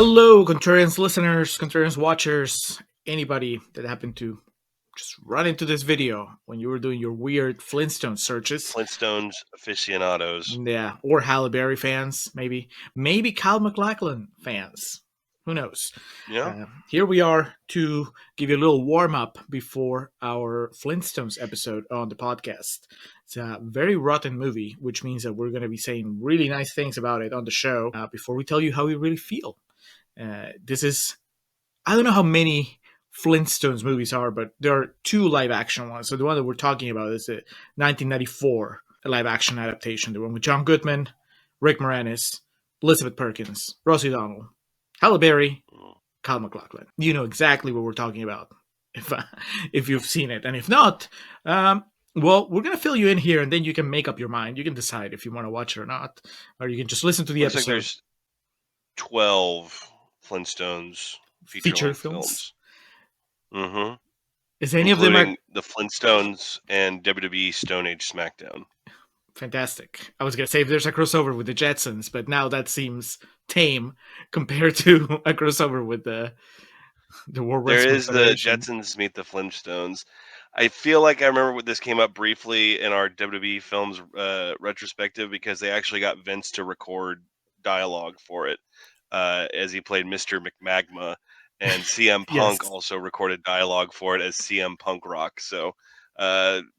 Hello, Contrarians listeners, Contrarians watchers, anybody that happened to just run into this video when you were doing your weird Flintstone searches. Flintstones aficionados. Yeah, or Halle fans, maybe. Maybe MacLachlan fans. Who knows? Yeah. Here we are to give you a little warm up before our Flintstones episode on the podcast. It's a very rotten movie, which means that we're going to be saying really nice things about it on the show before we tell you how we really feel. This is, I don't know how many Flintstones movies are, but there are two live action ones. So the one that we're talking about is the 1994 live action adaptation, the one with John Goodman, Rick Moranis, Elizabeth Perkins, Rosie O'Donnell, Halle Berry, MacLachlan. You know exactly what we're talking about if you've seen it. And if not, well, we're going to fill you in here, and then you can make up your mind. You can decide if you want to watch it or not, or you can just listen to the Looks episode. like there's 12 Flintstones feature films. Mm-hmm. Is any of them including the Flintstones and WWE Stone Age SmackDown? Fantastic. I was going to say if there's a crossover with the Jetsons, but now that seems tame compared to a crossover with the War There Wrestling is the Federation. Jetsons meet the Flintstones. I feel like I remember when this came up briefly in our WWE films retrospective because they actually got Vince to record dialogue for it as he played Mr. McMagma. And CM Punk Yes. also recorded dialogue for it as CM Punk Rock. So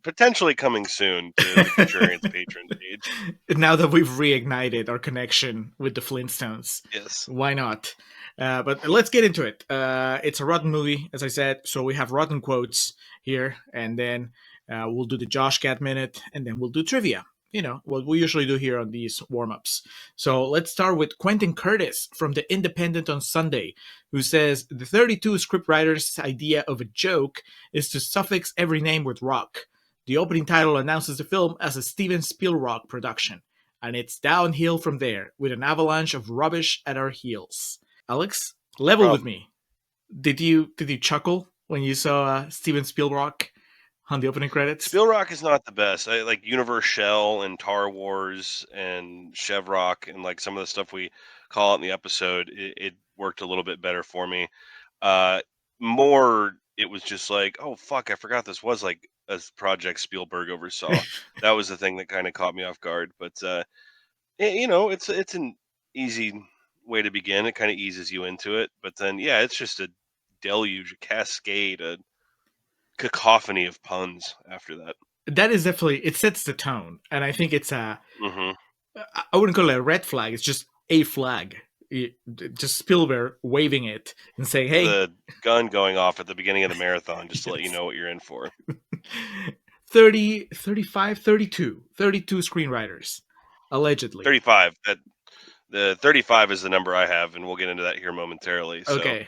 potentially coming soon to the Contrarians patron page. Now that we've reignited our connection with the Flintstones, Yes. why not? But let's get into it. It's a rotten movie, as I said, so we have rotten quotes here, and then we'll do the Josh Gad Minute, and then we'll do trivia. You know, what we usually do here on these warm-ups. So let's start with Quentin Curtis from The Independent on Sunday, who says, the 32 scriptwriters' idea of a joke is to suffix every name with rock. The opening title announces the film as a Steven Spielberg production, and it's downhill from there, with an avalanche of rubbish at our heels. Alex, level with me. Did you chuckle when you saw Steven Spielberg on the opening credits? Spielberg is not the best. I like Universe Shell and Tar Wars and Chevrock and like some of the stuff we call it in the episode. It worked a little bit better for me. More, it was just like, oh fuck, I forgot this was like a project Spielberg oversaw. That was the thing that kind of caught me off guard. But it's an easy way to begin. It kind of eases you into it. But then it's just a deluge, a cascade, a cacophony of puns after that. That is definitely, it sets the tone, and I think it's a, Mm-hmm. I wouldn't call it a red flag, it's just a flag. Just Spielberg waving it and saying, hey. The gun going off at the beginning of the marathon just to let you know what you're in for. 30, 35, 32 screenwriters, allegedly. 35. The 35 is the number I have, and we'll get into that here momentarily. So, okay.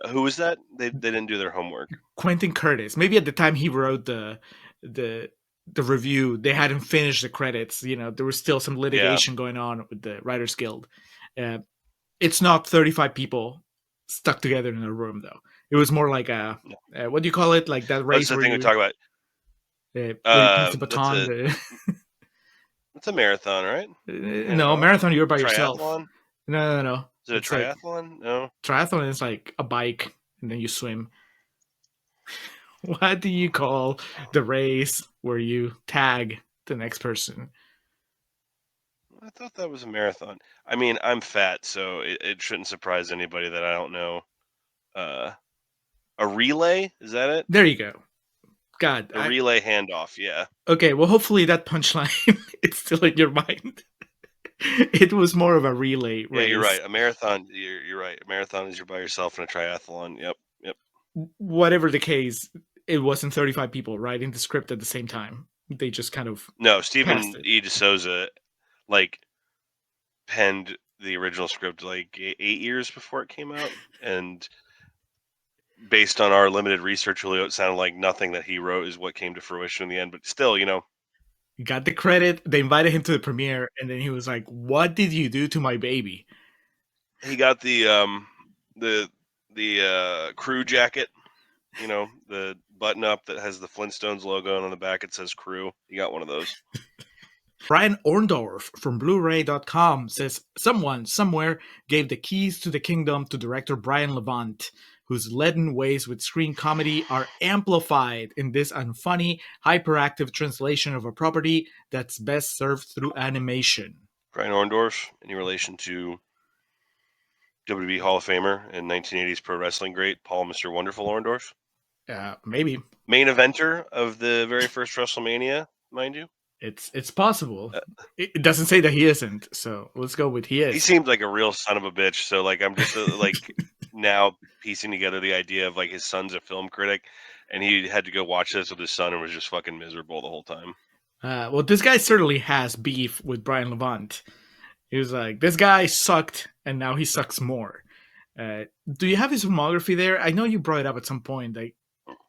Who was that? They didn't do their homework. Quentin Curtis. Maybe at the time he wrote the review, they hadn't finished the credits. You know, there was still some litigation going on with the Writers Guild. It's not 35 people stuck together in a room, though. It was more like a what do you call it? Like that race. That's the thing we talk about. Where you pass the baton. It's a marathon, right? No, marathon. You're by yourself. Triathlon? No. Is it a triathlon? No. Triathlon is like a bike, and then you swim. What do you call the race where you tag the next person? I thought that was a marathon. I mean, I'm fat, so it shouldn't surprise anybody that I don't know. A relay? Is that it? There you go. God. A relay handoff, yeah. Okay, well, hopefully that punchline is still in your mind. It was more of a relay race. Yeah, you're right. A marathon, you're right. A marathon is you're by yourself, and a triathlon, yep. Whatever the case, it wasn't 35 people writing the script at the same time. They just kind of No, Stephen E. D'Souza, penned the original script 8 years before it came out, and based on our limited research, Julio, it sounded like nothing that he wrote is what came to fruition in the end. But still, got the credit. They invited him to the premiere, and then he was like, "What did you do to my baby?" He got the crew jacket, the button up that has the Flintstones logo, and on the back it says crew. He got one of those. Brian Orndorff from Blu-ray.com says someone somewhere gave the keys to the kingdom to director Brian Levant, whose leaden ways with screen comedy are amplified in this unfunny, hyperactive translation of a property that's best served through animation. Brian Orndorff, any relation to WWE Hall of Famer and 1980s pro wrestling great Paul Mr. Wonderful Orndorff? Maybe. Main eventer of the very first WrestleMania, mind you. It's possible. It doesn't say that he isn't, so let's go with he is. He seemed like a real son of a bitch. So like I'm just like now piecing together the idea of like his son's a film critic, and he had to go watch this with his son and was just fucking miserable the whole time. Well, this guy certainly has beef with Brian Levant. He was like, this guy sucked, and now he sucks more. Do you have his filmography there? I know you brought it up at some point. Like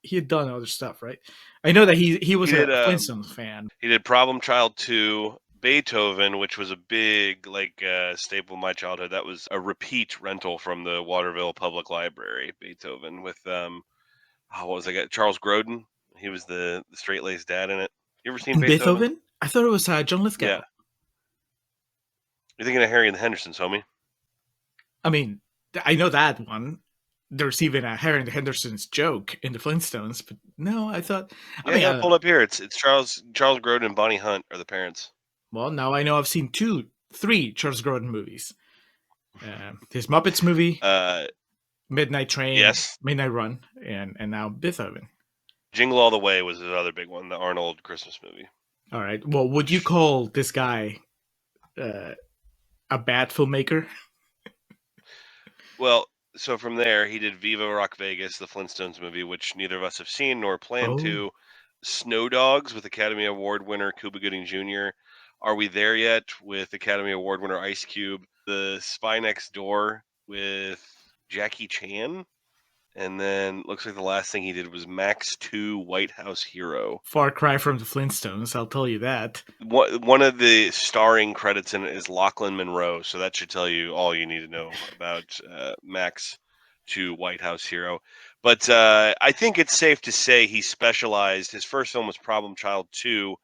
he had done other stuff, right? I know that he was a Flintstones fan. He did Problem Child 2, Beethoven, which was a big like staple of my childhood. That was a repeat rental from the Waterville Public Library. Beethoven with what was it? Charles Grodin. He was the straight-laced dad in it. You ever seen Beethoven? I thought it was John Lithgow. Yeah. You're thinking of Harry and the Hendersons, homie. I mean, I know that one. There's even a Harry and the Hendersons joke in the Flintstones, but no, I thought. I mean, I pulled up here. It's Charles Grodin and Bonnie Hunt are the parents. Well, now I know I've seen 3 Charles Grodin movies. His Muppets movie, Midnight Train, yes, Midnight Run, and now Beethoven. Jingle All the Way was the other big one, the Arnold Christmas movie. All right. Well, would you call this guy a bad filmmaker? Well, so from there, he did Viva Rock Vegas, the Flintstones movie, which neither of us have seen nor plan to. Snow Dogs with Academy Award winner Cuba Gooding Jr. Are We There Yet with Academy Award winner Ice Cube. The Spy Next Door with Jackie Chan. And then looks like the last thing he did was Max 2 White House Hero. Far cry from the Flintstones, I'll tell you that. One of the starring credits in it is Lachlan Monroe, so that should tell you all you need to know about Max 2 White House Hero. But I think it's safe to say he specialized. His first film was Problem Child 2.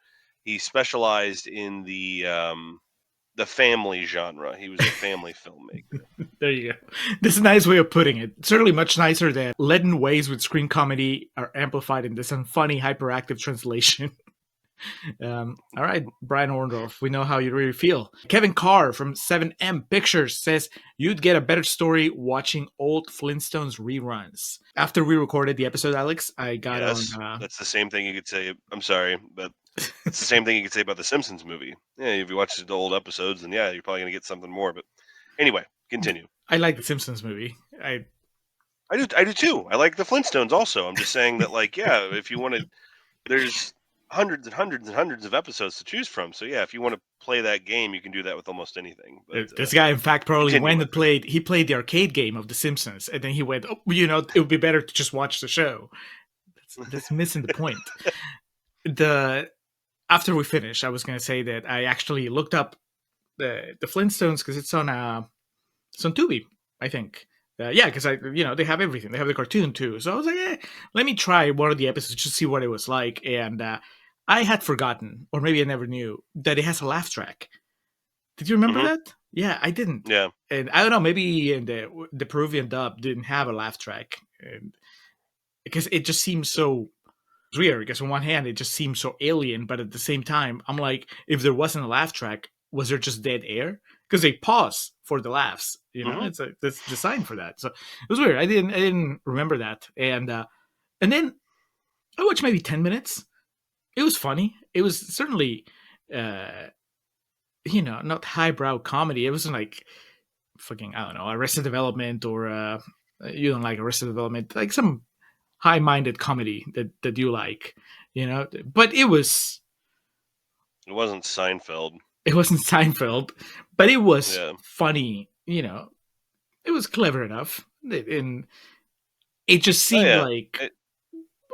He specialized in the family genre. He was a family filmmaker. There you go. This is a nice way of putting it. Certainly much nicer than leaden ways with screen comedy are amplified in this unfunny, hyperactive translation. All right, Brian Orndorff, we know how you really feel. Kevin Carr from 7M Pictures says you'd get a better story watching old Flintstones reruns. After we recorded the episode, Alex, I got on... That's the same thing you could say. I'm sorry, but it's the same thing you could say about the Simpsons movie. Yeah, if you watch the old episodes, then yeah, you're probably going to get something more. But anyway, continue. I like the Simpsons movie. I do too. I like the Flintstones also. I'm just saying that, like, yeah, if you want to, there's hundreds and hundreds and hundreds of episodes to choose from. So yeah, if you want to play that game, you can do that with almost anything. But, this guy, in fact, probably went and played the arcade game of The Simpsons, and then he went, oh, it would be better to just watch the show. That's missing the point. After we finish, I was going to say that I actually looked up the Flintstones because it's on Tubi, I think. Yeah, because they have everything. They have the cartoon too. So I was like, let me try one of the episodes just to see what it was like. And I had forgotten, or maybe I never knew, that it has a laugh track. Did you remember that? Yeah, I didn't. Yeah. And I don't know, maybe in the Peruvian dub didn't have a laugh track, because it just seems so weird. Because on one hand, it just seems so alien, but at the same time, I'm like, if there wasn't a laugh track, was there just dead air? Because they pause for the laughs, It's designed for that. So it was weird. I didn't remember that, and then I watched maybe 10 minutes. It was funny. It was certainly, not highbrow comedy. It wasn't like fucking, I don't know, Arrested Development or you don't like Arrested Development, like some high-minded comedy that you like, But it wasn't Seinfeld. It wasn't Seinfeld, but it was funny. It was clever enough, and it just seemed like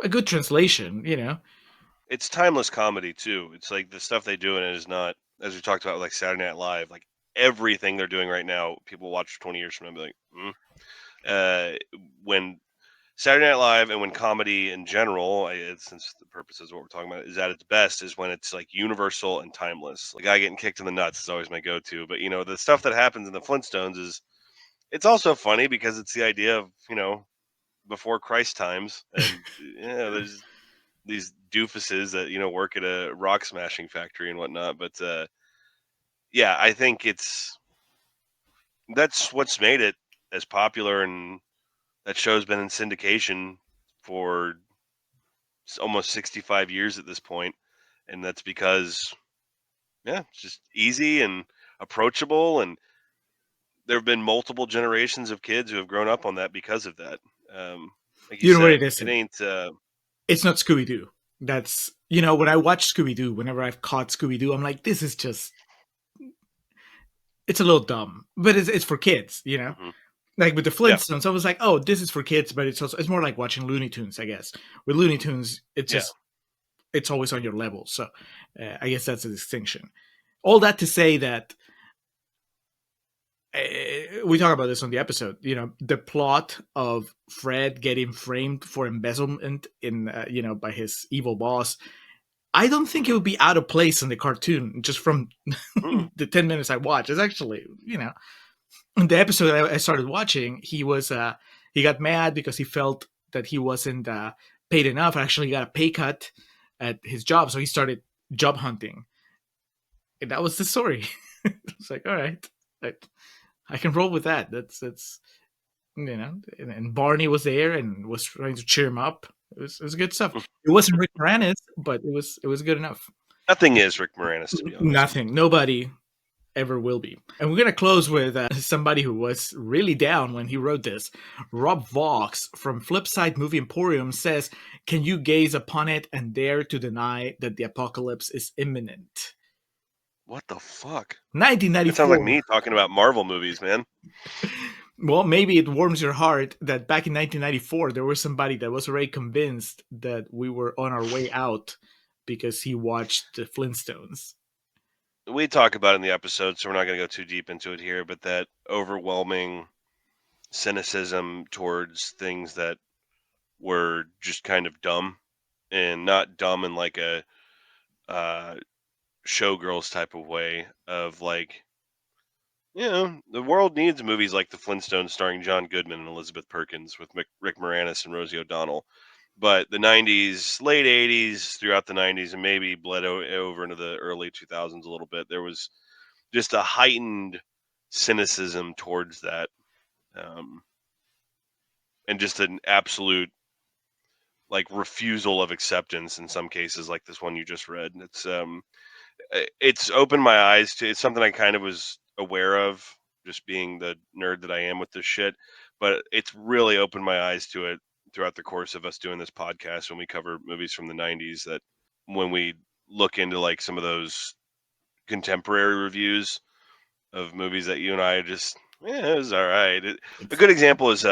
a good translation. It's timeless comedy too. It's like the stuff they do in it is not, as we talked about, like Saturday Night Live. Like everything they're doing right now, people watch 20 years from now and be like, when Saturday Night Live, and when comedy in general, since the purpose is what we're talking about, is at its best, is when it's like universal and timeless. Like, guy getting kicked in the nuts is always my go-to. But the stuff that happens in the Flintstones it's also funny because it's the idea of before Christ times, and there's these doofuses that work at a rock smashing factory and whatnot. But yeah, I think that's what's made it as popular, and that show's been in syndication for almost 65 years at this point, and that's because it's just easy and approachable, and there have been multiple generations of kids who have grown up on that because of that. Like you You know what said, it it isn't? ain't. It's not Scooby Doo. That's when I watch Scooby Doo. Whenever I've caught Scooby Doo, I'm like, this is just. It's a little dumb, but it's for kids. Mhm. Like with the Yeah, Flintstones, I was like, oh, this is for kids, but it's more like watching Looney Tunes, I guess. With Looney Tunes, yeah. it's always on your level. So I guess that's a distinction. All that to say that we talk about this on the episode. The plot of Fred getting framed for embezzlement in by his evil boss. I don't think it Mhm. would be out of place in the cartoon. Just from Mm. the 10 minutes I watched, it's actually in the episode I started watching, he got mad because he felt that he wasn't paid enough. Actually, got a pay cut at his job, so he started job hunting, and that was the story. It's like, all right, I can roll with that. That's and Barney was there and was trying to cheer him up. It was good stuff. It wasn't Rick Moranis, but it was good enough. Nothing is Rick Moranis, to be honest. Nothing, nobody ever will be. And we're gonna close with somebody who was really down when he wrote this. Rob Vaux from Flipside Movie Emporium says, "Can you gaze upon it and dare to deny that the apocalypse is imminent?" What the fuck? That sounds like 1994. me talking about Marvel movies, man. Well, maybe it warms your heart that back in 1994 there was somebody that was already convinced that we were on our way out because he watched the Flintstones. We talk about it in the episode, so we're not going to go too deep into it here. But that overwhelming cynicism towards things that were just kind of dumb, and not dumb in like a uh, showgirls type of way of like, the world needs movies like The Flintstones starring John Goodman and Elizabeth Perkins with Rick Moranis and Rosie O'Donnell. But the 90s, late 80s, throughout the 90s, and maybe bled over into the early 2000s a little bit, there was just a heightened cynicism towards that. Um, and just an absolute like refusal of acceptance in some cases, like this one you just read. It's opened my eyes to. It's something I kind of was aware of, just being the nerd that I am with this shit. But it's really opened my eyes to it throughout the course of us doing this podcast when we cover movies from the '90s. That when we look into like some of those contemporary reviews of movies that you and I just, it was all right. A It's good example is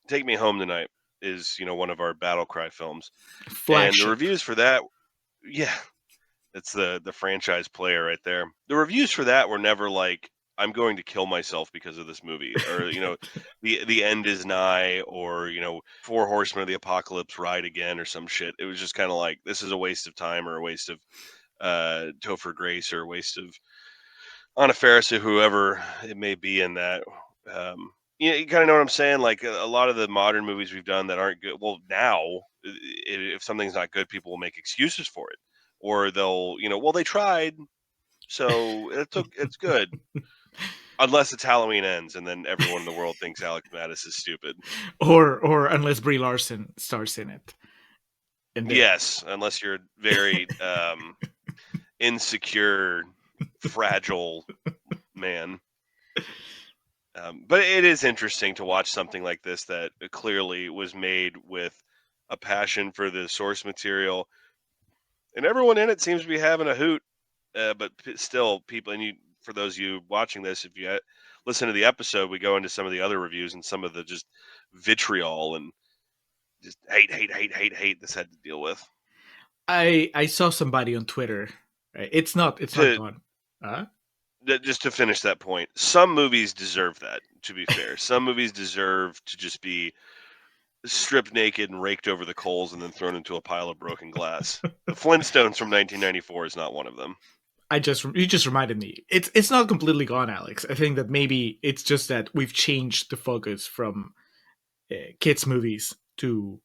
"Take Me Home Tonight" is one of our battle cry films, and the flagship. reviews for that, yeah, it's the franchise player right there. The reviews for that were never like, "I'm going to kill myself because of this movie," or the end is nigh, or Four Horsemen of the Apocalypse ride again, or some shit. It was just kind of like, this is a waste of time, or a waste of Topher Grace, or a waste of Anna Faris, or whoever it may be in that. You kind of know what I'm saying. Like a lot of the modern movies we've done that aren't good. Well, now if something's not good, people will make excuses for it, or they'll, well, they tried, so it's good. Unless it's Halloween Ends, and then everyone in the world thinks Alex Mattis is stupid. or unless Brie Larson stars in it, and then Yes, unless you're very insecure, fragile man. But it is interesting to watch something like this that clearly was made with a passion for the source material, and everyone in it seems to be having a hoot. But still, people, and for those of you watching this, if you listen to the episode, we go into some of the other reviews and some of the just vitriol and just hate this had to deal with. I saw somebody on Twitter. Right? It's not To gone. Huh? just to finish that point, some movies deserve that. To be fair, some movies deserve to just be stripped naked and raked over the coals and then thrown into a pile of broken glass. The Flintstones from 1994 is not one of them. You just reminded me. It's not completely gone, Alex. I think that maybe it's just that we've changed the focus from kids movies to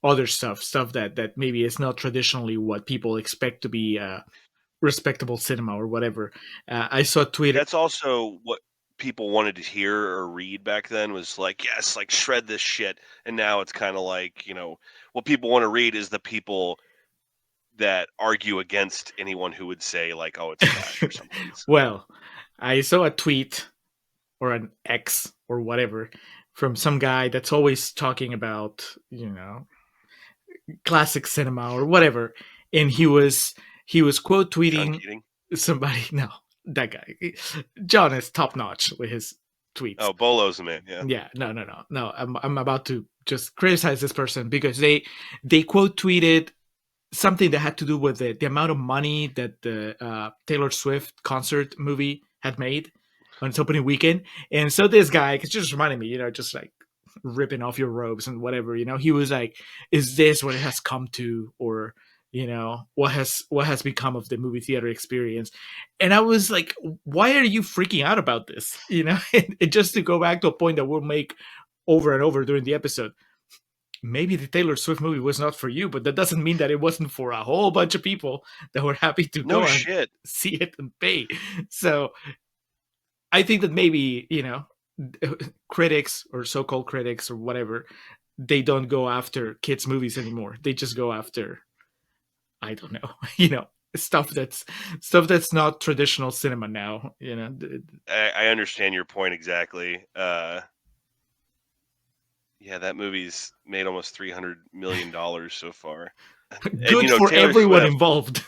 other stuff that maybe is not traditionally what people expect to be respectable cinema or whatever. I saw Twitter. That's also what people wanted to hear or read back then was like, yes, like shred this shit. And now it's kind of like, what people want to read is the people that argue against anyone who would say like, oh, it's trash or something. So. Well, I saw a tweet or an X or whatever from some guy that's always talking about, classic cinema or whatever, and he was quote John tweeting Keating. somebody. No, that guy. John is top notch with his tweets. Oh, Bolo's the man. Yeah. Yeah, no. I'm about to just criticize this person because they quote tweeted something that had to do with the amount of money that the Taylor Swift concert movie had made on its opening weekend. And so this guy, it just reminded me, just like ripping off your robes and whatever, he was like, is this what it has come to? Or, what has become of the movie theater experience? And I was like, why are you freaking out about this? And just to go back to a point that we'll make over and over during the episode, maybe the Taylor Swift movie was not for you, but that doesn't mean that it wasn't for a whole bunch of people that were happy to No go shit. and see it and pay. So I think that maybe, critics or so-called critics or whatever, they don't go after kids' movies anymore. They just go after, I don't know, stuff that's not traditional cinema now. I understand your point exactly. Yeah, that movie's made almost $300 million so far. Good And, for Taylor everyone Swift. involved.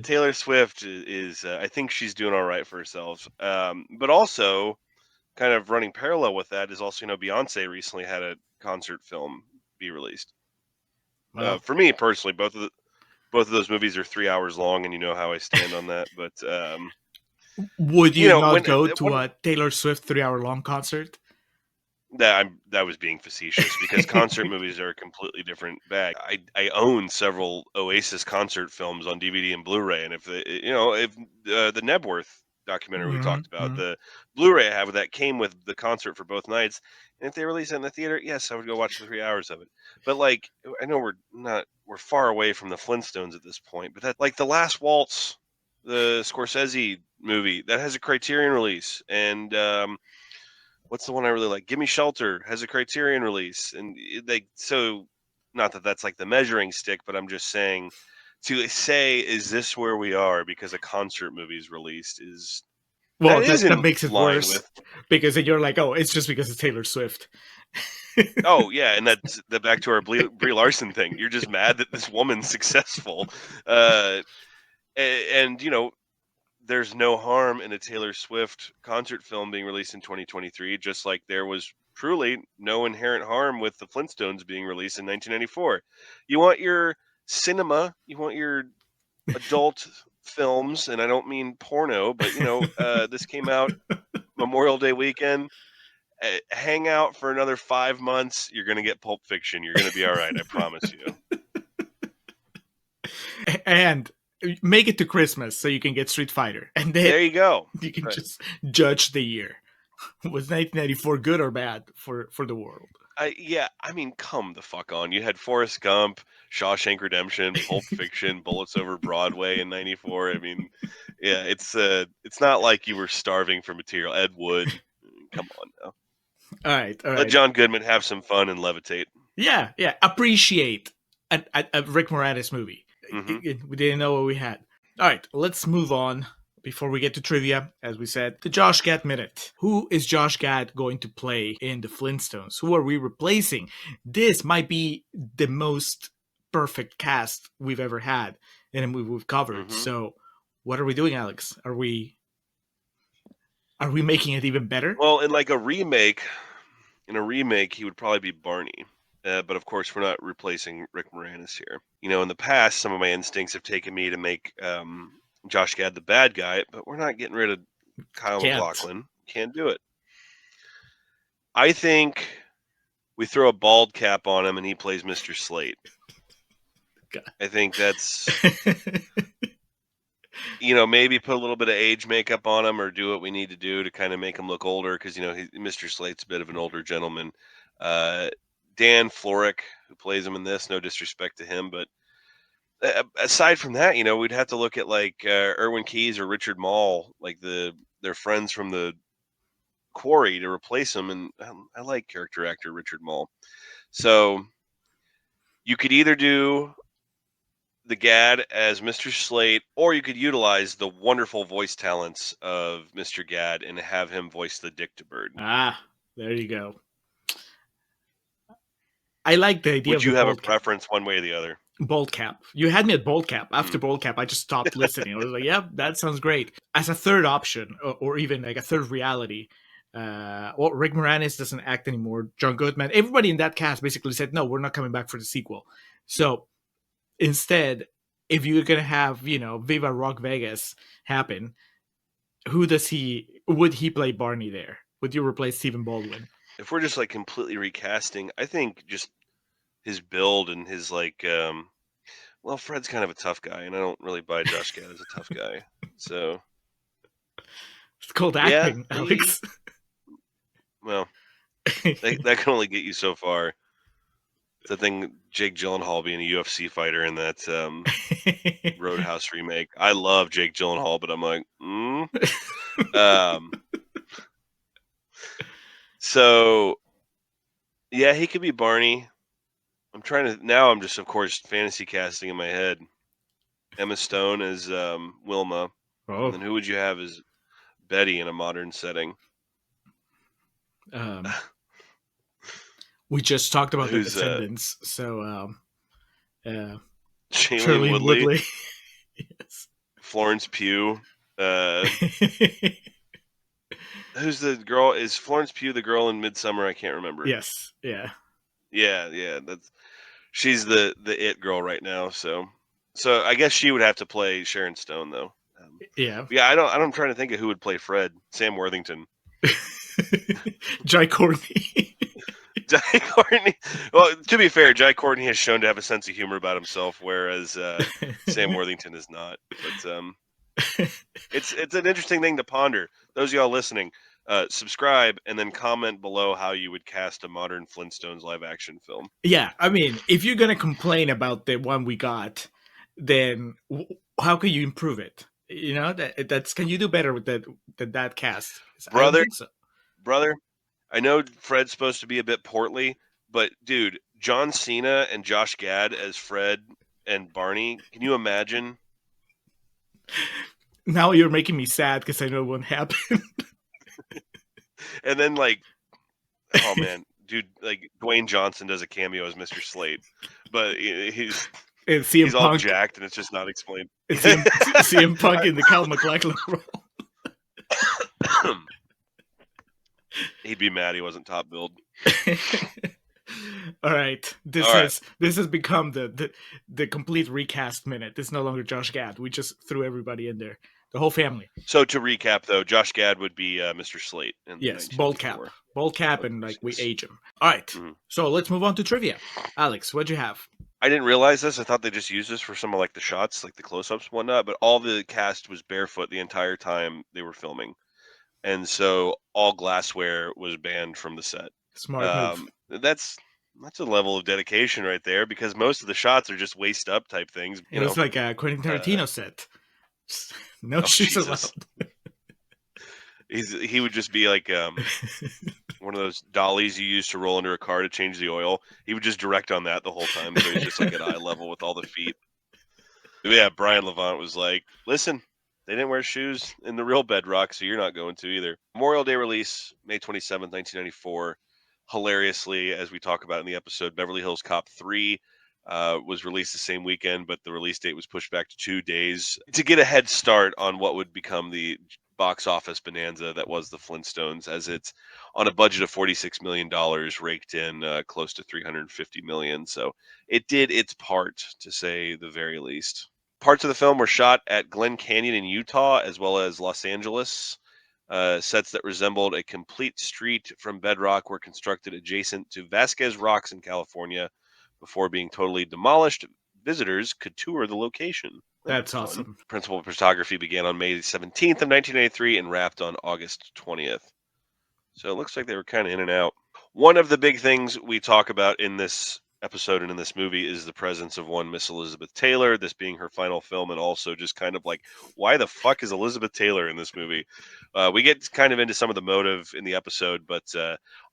Taylor Swift is I think she's doing all right for herself. But also, kind of running parallel with that is also, Beyonce recently had a concert film be released. Well, For me personally, both of those movies are 3 hours long, and you know how I stand on that. But would you not when go to a Taylor Swift 3 hour long concert? that was being facetious because concert movies are a completely different bag. I own several Oasis concert films on DVD and Blu-ray, and if the Nebworth documentary we talked about, the Blu-ray I have that came with the concert for both nights, and if they release it in the theater, yes, I would go watch the 3 hours of it. But like, I know we're far away from the Flintstones at this point, but that like The Last Waltz, the Scorsese movie that has a Criterion release, and what's the one I really like? Gimme Shelter has a Criterion release, and so not that that's like the measuring stick, but I'm just saying to say, is this where we are because a concert movie is released is Well, that is that in makes it line worse with. because then you're like, oh, it's just because it's Taylor Swift. Oh yeah, and that's the back to our Brie Larson thing. You're just mad that this woman's successful, and there's no harm in a Taylor Swift concert film being released in 2023, just like there was truly no inherent harm with the Flintstones being released in 1994. You want your cinema, you want your adult films, and I don't mean porno, but this came out Memorial Day weekend. Hang out for another 5 months. You're going to get Pulp Fiction. You're going to be all right. I promise you. And make it to Christmas so you can get Street Fighter. And then there you go. You can just judge the year. Was 1994 good or bad for the world? I mean, come the fuck on. You had Forrest Gump, Shawshank Redemption, Pulp Fiction, Bullets Over Broadway in '94. I mean, yeah, it's not like you were starving for material. Ed Wood, come on now. All right. Let John Goodman have some fun and levitate. Yeah. Appreciate a Rick Moranis movie. Mm-hmm. We didn't know what we had. All right, let's move on. Before we get to trivia, as we said, the Josh Gad Minute. Who is Josh Gad going to play in the Flintstones? Who are we replacing? This might be the most perfect cast we've ever had in a movie we've covered. Mm-hmm. So, what are we doing, Alex? Are we making it even better? Well, in a remake, he would probably be Barney. But of course, we're not replacing Rick Moranis here. In the past, some of my instincts have taken me to make Josh Gad the bad guy, but we're not getting rid of Kyle MacLachlan. Can't do it. I think we throw a bald cap on him and he plays Mr. Slate. God. I think that's, maybe put a little bit of age makeup on him or do what we need to do to kind of make him look older because, Mr. Slate's a bit of an older gentleman. Dan Florek, who plays him in this, no disrespect to him, but aside from that, we'd have to look at like Erwin Keyes or Richard Mall, like their friends from the Quarry, to replace him. And I like character actor Richard Mall. So you could either do the Gad as Mr. Slate, or you could utilize the wonderful voice talents of Mr. Gad and have him voice the Dick to Bird. Ah, there you go. I like the idea Would of the you have a bald cap. preference one way or the other? Bald cap. You had me at bald cap. After bald cap, I just stopped listening. I was like, "Yep, that sounds great." As a third option, or even like a third reality, well, Rick Moranis doesn't act anymore. John Goodman, everybody in that cast basically said, "No, we're not coming back for the sequel." So instead, if you're gonna have Viva Rock Vegas happen, would he play Barney there? Would you replace Stephen Baldwin? If we're just like completely recasting, I think just his build and his like, well, Fred's kind of a tough guy, and I don't really buy Josh Gad as a tough guy. So It's called yeah, acting, Alex. well, that can only get you so far. It's the thing, Jake Gyllenhaal being a UFC fighter in that Roadhouse remake. I love Jake Gyllenhaal, but I'm like, So yeah, he could be Barney. I'm just, of course, fantasy casting in my head. Emma Stone as Wilma. Oh. And then who would you have as Betty in a modern setting? We just talked about the Who's Descendants, so Shailene Woodley? Yes. Florence Pugh. Who's the girl? Is Florence Pugh the girl in Midsummer? I can't remember. Yes. Yeah. Yeah. She's the it girl right now. So I guess she would have to play Sharon Stone though. Yeah. Yeah. I'm trying to think of who would play Fred. Sam Worthington. Jai Courtney. Jai Courtney. Well, to be fair, Jai Courtney has shown to have a sense of humor about himself, whereas Sam Worthington is not. But it's an interesting thing to ponder. Those of y'all listening, subscribe and then comment below how you would cast a modern Flintstones live action film. Yeah, I mean, if you're gonna complain about the one we got, then how can you improve it? That's can you do better with that cast, brother? I know Fred's supposed to be a bit portly, but dude, John Cena and Josh Gad as Fred and Barney. Can you imagine? Now you're making me sad because I know it won't happen. And then like, oh man, dude, like Dwayne Johnson does a cameo as Mr. Slate, but he's all jacked and it's just not explained. CM Punk in the Cal MacLachlan role. He'd be mad he wasn't top billed. All right, this has become the complete recast minute. This is no longer Josh Gad. We just threw everybody in there, the whole family. So to recap, though, Josh Gad would be Mr. Slate. Yes, bald cap, and like we age him. All right, So let's move on to trivia. Alex, what'd you have? I didn't realize this. I thought they just used this for some of like the shots, like the close-ups and whatnot. But all the cast was barefoot the entire time they were filming, and so all glassware was banned from the set. Smart move. That's a level of dedication right there, because most of the shots are just waist up type things. It was like a Quentin Tarantino set. No shoes allowed. He would just be like one of those dollies you use to roll under a car to change the oil. He would just direct on that the whole time, so he's just like at eye level with all the feet. But yeah, Brian Levant was like, listen, they didn't wear shoes in the real Bedrock, so you're not going to either. Memorial Day release, May 27th, 1994. Hilariously, as we talk about in the episode, Beverly Hills Cop 3 was released the same weekend, but the release date was pushed back to 2 days to get a head start on what would become the box office bonanza that was the Flintstones, as it's on a budget of $46 million, raked in close to $350 million. So it did its part, to say the very least. Parts of the film were shot at Glen Canyon in Utah, as well as Los Angeles. Sets that resembled a complete street from bedrock were constructed adjacent to Vasquez Rocks in California before being totally demolished. Visitors could tour the location. That's Fun. awesome. Principal photography began on May 17th of 1983 and wrapped on August 20th. So it looks like they were kind of in and out. One of the big things we talk about in this episode and in this movie is the presence of one Miss Elizabeth Taylor, this being her final film, and also just kind of like, why the fuck is Elizabeth Taylor in this movie? We get kind of into some of the motive in the episode, but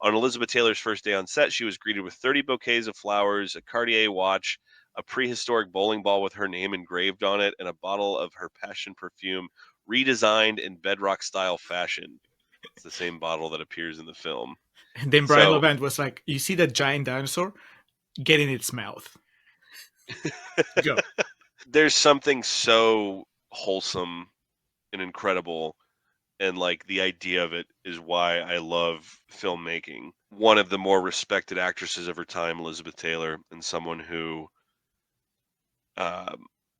on Elizabeth Taylor's first day on set, she was greeted with 30 bouquets of flowers, a Cartier watch, a prehistoric bowling ball with her name engraved on it, and a bottle of her passion perfume redesigned in bedrock style fashion. It's the same bottle that appears in the film. And then Brian Levant was like, you see that giant dinosaur? Get in its mouth. Go. There's something so wholesome and incredible, and like the idea of it is why I love filmmaking. One of the more respected actresses of her time, Elizabeth Taylor, and someone who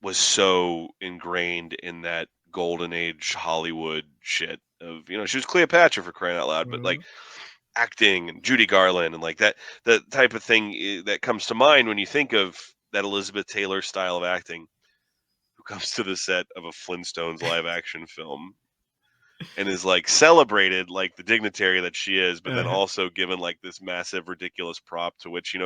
was so ingrained in that golden age Hollywood shit of, she was Cleopatra, for crying out loud, but like acting and Judy Garland and like that, the type of thing that comes to mind when you think of that Elizabeth Taylor style of acting, who comes to the set of a Flintstones live action film and is like celebrated like the dignitary that she is, but then also given like this massive, ridiculous prop to which,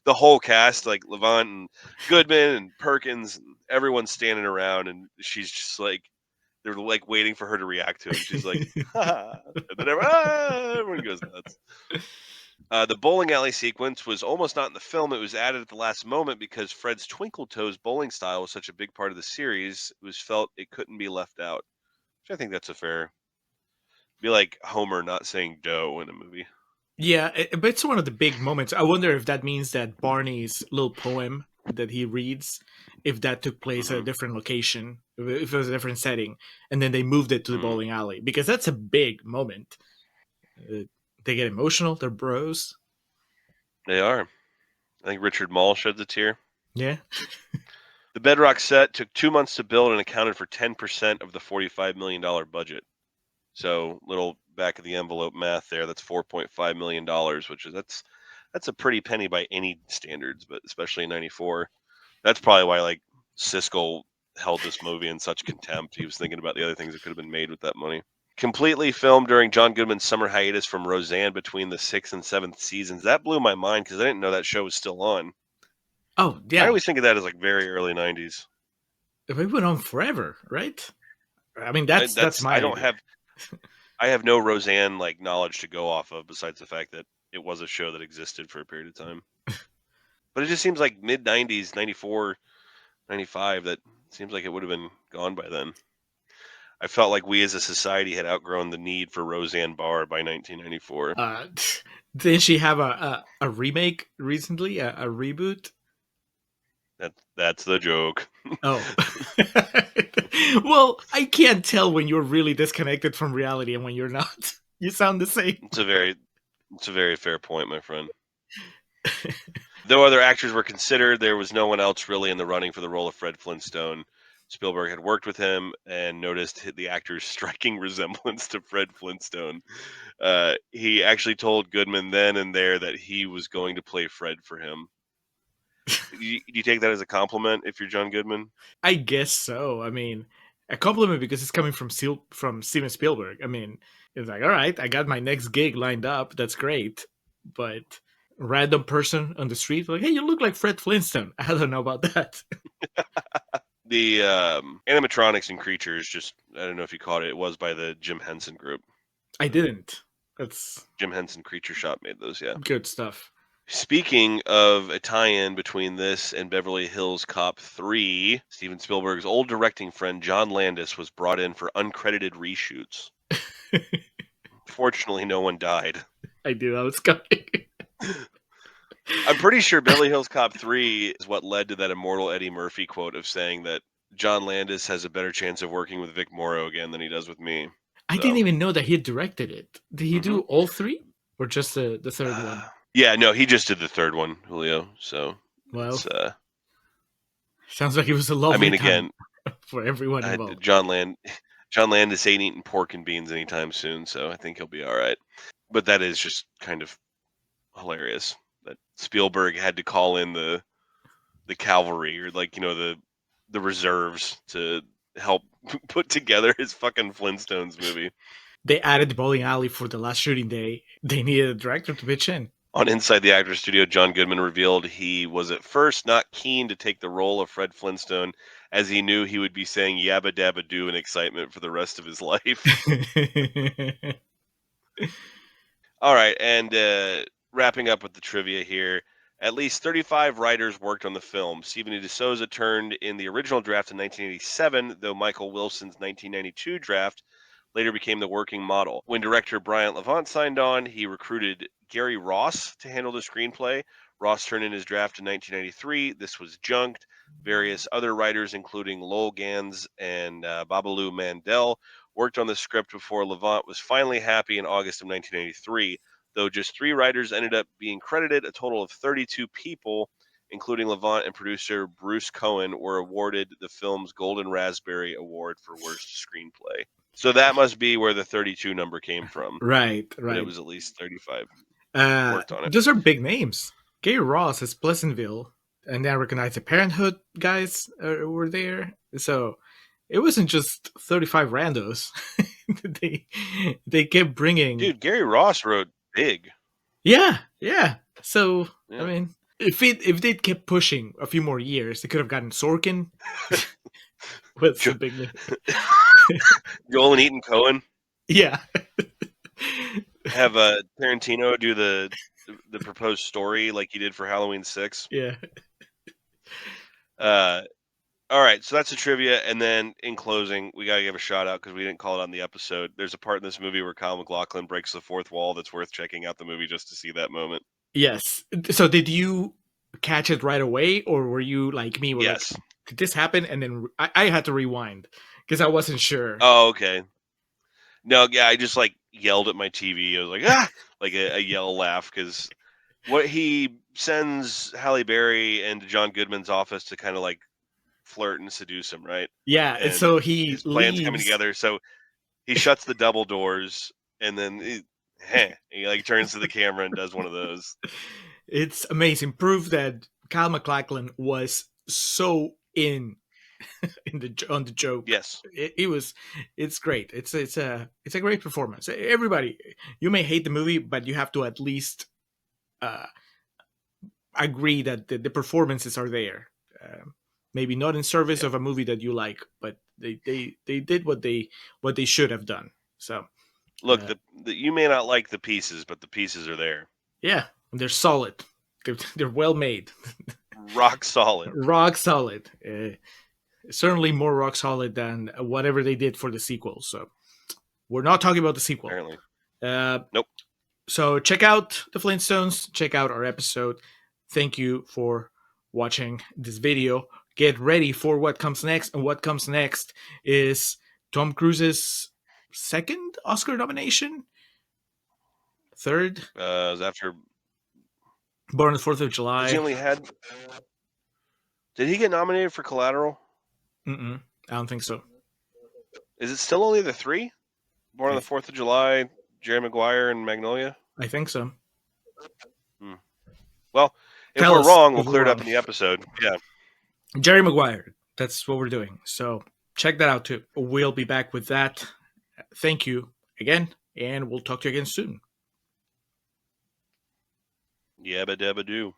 the whole cast, like Levant and Goodman and Perkins, and everyone's standing around, and she's just like, they're like waiting for her to react to it. And she's like, ha, and then everyone goes nuts. The bowling alley sequence was almost not in the film. It was added at the last moment because Fred's Twinkle Toes bowling style was such a big part of the series. It was felt it couldn't be left out. Which I think that's a fair. Be like Homer not saying dough in a movie. Yeah, but it's one of the big moments. I wonder if that means that Barney's little poem that he reads, if that took place at a different location, if it was a different setting, and then they moved it to the bowling alley, because that's a big moment. They get emotional. They're bros. They are. I think Richard Mall sheds a tear. Yeah. The bedrock set took 2 months to build and accounted for 10% of the $45 million budget. So little back of the envelope math there. That's $4.5 million, which is that's a pretty penny by any standards, but especially in '94. That's probably why like Siskel held this movie in such contempt. He was thinking about the other things that could have been made with that money. Completely filmed during John Goodman's summer hiatus from Roseanne between the 6th and 7th seasons. That blew my mind because I didn't know that show was still on. Oh, yeah. I always think of that as like very early 90s. It went on forever, right? I mean, that's my idea. I have no Roseanne like knowledge to go off of besides the fact that it was a show that existed for a period of time. But it just seems like mid 90s, 94, 95, that seems like it would have been gone by then. I felt like we as a society had outgrown the need for Roseanne Barr by 1994. Didn't she have a remake recently, a reboot? That's the joke. Oh. Well, I can't tell when you're really disconnected from reality and when you're not. You sound the same. It's a very fair point, my friend. Though other actors were considered, there was no one else really in the running for the role of Fred Flintstone. Spielberg had worked with him and noticed the actor's striking resemblance to Fred Flintstone. He actually told Goodman then and there that he was going to play Fred for him. Do you take that as a compliment if you're John Goodman? I guess so. I mean, a compliment because it's coming from Steven Spielberg. I mean, it's like, all right, I got my next gig lined up. That's great. But random person on the street, like, hey, you look like Fred Flintstone. I don't know about that. The animatronics and creatures, just, I don't know if you caught it. It was by the Jim Henson Group. I didn't. That's Jim Henson Creature Shop made those, yeah. Good stuff. Speaking of a tie-in between this and Beverly Hills Cop 3, Steven Spielberg's old directing friend John Landis was brought in for uncredited reshoots. Fortunately, no one died. I knew that was coming. I'm pretty sure Beverly Hills Cop 3 is what led to that immortal Eddie Murphy quote of saying that John Landis has a better chance of working with Vic Morrow again than he does with me. I didn't even know that he had directed it. Did he do all three? Or just the third one? Yeah, no, he just did the third one, Julio. So, well, sounds like it was a lovely time for everyone involved. John Landis. John Landis ain't eating pork and beans anytime soon, so I think he'll be all right. But that is just kind of hilarious that Spielberg had to call in the cavalry, or like, the reserves to help put together his fucking Flintstones movie. They added the bowling alley for the last shooting day. They needed a director to pitch in. On Inside the Actors Studio, John Goodman revealed he was at first not keen to take the role of Fred Flintstone, as he knew he would be saying Yabba-Dabba-Doo in excitement for the rest of his life. All right, and wrapping up with the trivia here. At least 35 writers worked on the film. Stephen E. D'Souza turned in the original draft in 1987, though Michael Wilson's 1992 draft later became the working model. When director Bryant Levant signed on, he recruited Gary Ross to handle the screenplay. Ross turned in his draft in 1993. This was junked. Various other writers, including Lowell Gans and Babalu Mandel, worked on the script before Levant was finally happy in August of 1983. Though just 3 writers ended up being credited, a total of 32 people, including Levant and producer Bruce Cohen, were awarded the film's Golden Raspberry Award for Worst Screenplay. So that must be where the 32 number came from. Right. But it was at least 35 worked on it. Those are big names. Gary Ross is Pleasantville, and I recognize the Parenthood guys were there. So it wasn't just 35 randos. they kept bringing. Dude, Gary Ross wrote Big. Yeah. So Yeah. I mean, if they kept pushing a few more years, they could have gotten Sorkin. With some big name. Joel and Ethan Cohen. Yeah. Have Tarantino do the proposed story like he did for Halloween 6. Yeah. All right, so that's the trivia, and then in closing, we gotta give a shout out because we didn't call it on the episode. There's a part in this movie where Kyle MacLachlan breaks the fourth wall that's worth checking out the movie just to see that moment. Yes. So did you catch it right away, or were you like me? Yes. Like, did this happen? And then I had to rewind because I wasn't sure. Oh, okay. No, yeah, I just like yelled at my TV. I was like, ah, like a yell laugh, because what he sends Halle Berry into John Goodman's office to kind of like flirt and seduce him, right? Yeah. And so he his plans leaves. coming together. So he shuts the double doors, and then he like turns to the camera and does one of those. It's amazing. Proof that Kyle MacLachlan was so on the joke. Yes. It's great. It's a great performance. Everybody, you may hate the movie, but you have to at least agree that the performances are there. Maybe not in service of a movie that you like, but they did what they should have done. So look, you may not like the pieces, but the pieces are there. Yeah, they're solid. They're well made. Rock solid. Rock solid. Certainly more rock solid than whatever they did for the sequel. So we're not talking about the sequel. Apparently. Nope. So check out the Flintstones. Check out our episode. Thank you for watching this video. Get ready for what comes next. And what comes next is Tom Cruise's second Oscar nomination. Third. It was after Born on the 4th of July. He only had. Did he get nominated for Collateral? I don't think so. Is it still only the 3? Born on the 4th of July, Jerry Maguire, and Magnolia? I think so. Well, if we're wrong, we'll clear it up in the episode. Yeah. Jerry Maguire. That's what we're doing. So check that out too. We'll be back with that. Thank you again, and we'll talk to you again soon. Yabba-Dabba-Doo.